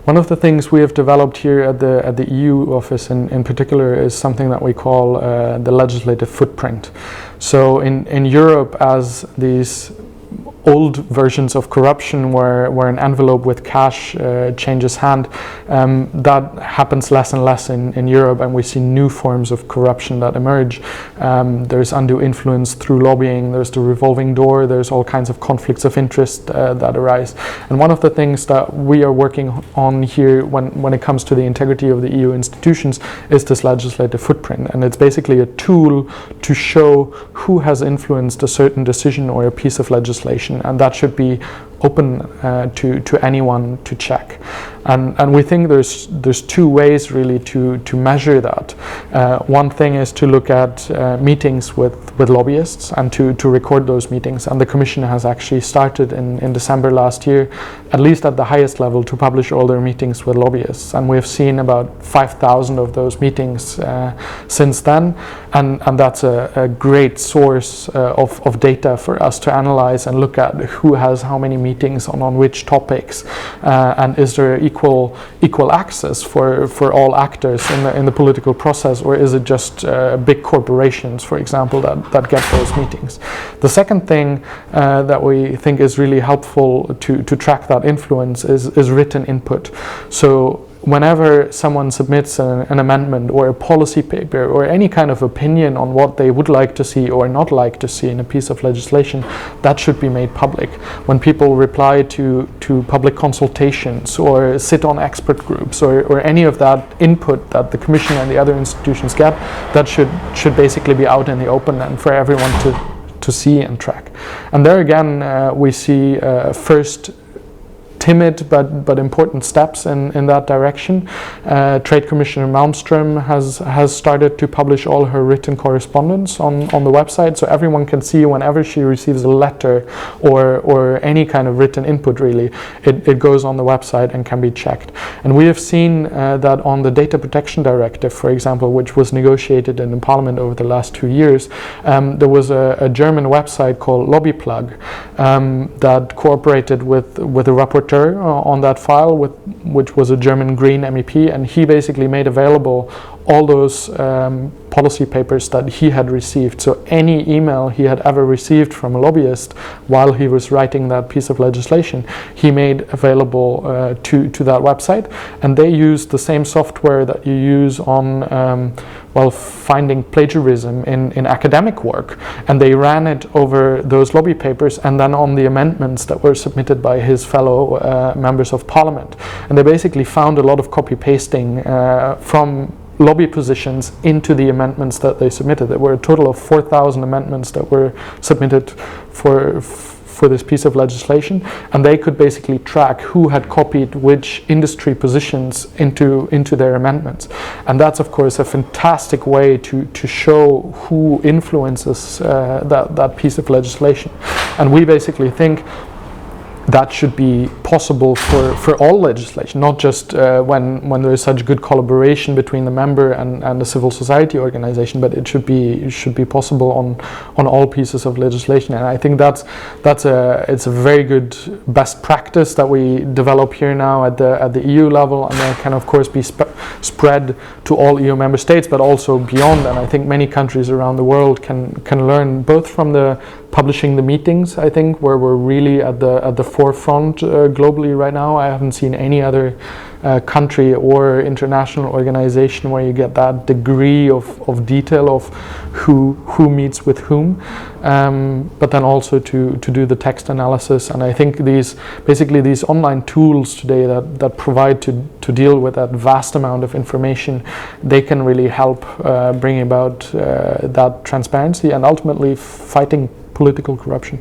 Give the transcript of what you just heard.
One of the things we have developed here at the EU office in particular is something that we call the legislative footprint. So in Europe, as these old versions of corruption where an envelope with cash changes hand, that happens less and less in Europe, and we see new forms of corruption that emerge. There's undue influence through lobbying, there's the revolving door, there's all kinds of conflicts of interest that arise. And one of the things that we are working on here when it comes to the integrity of the EU institutions is this legislative footprint, and it's basically a tool to show who has influenced a certain decision or a piece of legislation, and that should be open to anyone to check. And we think there's two ways really to measure that. One thing is to look at meetings with lobbyists and to record those meetings, and the Commission has actually started in December last year, at least at the highest level, to publish all their meetings with lobbyists, and we have seen about 5,000 of those meetings since then, and that's a great source of data for us to analyze and look at who has how many meetings on which topics, and is there equal access for all actors in the political process, or is it just big corporations, for example, that get those meetings. The second thing that we think is really helpful to track that influence is written input. So whenever someone submits an amendment or a policy paper or any kind of opinion on what they would like to see or not like to see in a piece of legislation, that should be made public. When people reply to public consultations or sit on expert groups or any of that input that the Commission and the other institutions get, that should basically be out in the open and for everyone to see and track. And there again, we see first timid but important steps in that direction. Trade Commissioner Malmström has started to publish all her written correspondence on the website, so everyone can see whenever she receives a letter or any kind of written input, really, it goes on the website and can be checked. And we have seen that on the Data Protection Directive, for example, which was negotiated in the Parliament over the last 2 years, there was a German website called LobbyPlug that cooperated with a rapporteur on that file, which was a German Green MEP, and he basically made available all those policy papers that he had received. So any email he had ever received from a lobbyist while he was writing that piece of legislation, he made available to that website. And they used the same software that you use on finding plagiarism in academic work, and they ran it over those lobby papers and then on the amendments that were submitted by his fellow members of parliament. And they basically found a lot of copy pasting from lobby positions into the amendments that they submitted. There were a total of 4,000 amendments that were submitted for this piece of legislation, and they could basically track who had copied which industry positions into their amendments. And that's of course a fantastic way to show who influences that piece of legislation. And we basically think that should be possible for all legislation, not just when there is such good collaboration between the member and the civil society organization, but it should be possible on all pieces of legislation. And I think it's a very good best practice that we develop here now at the EU level, and that can of course be spread to all EU member states, but also beyond. And I think many countries around the world can learn both from the publishing the meetings, I think, where we're really at the forefront globally right now. I haven't seen any other country or international organization where you get that degree of detail of who meets with whom, but then also to do the text analysis. And I think these online tools today that provide to deal with that vast amount of information, they can really help bring about that transparency and ultimately fighting political corruption.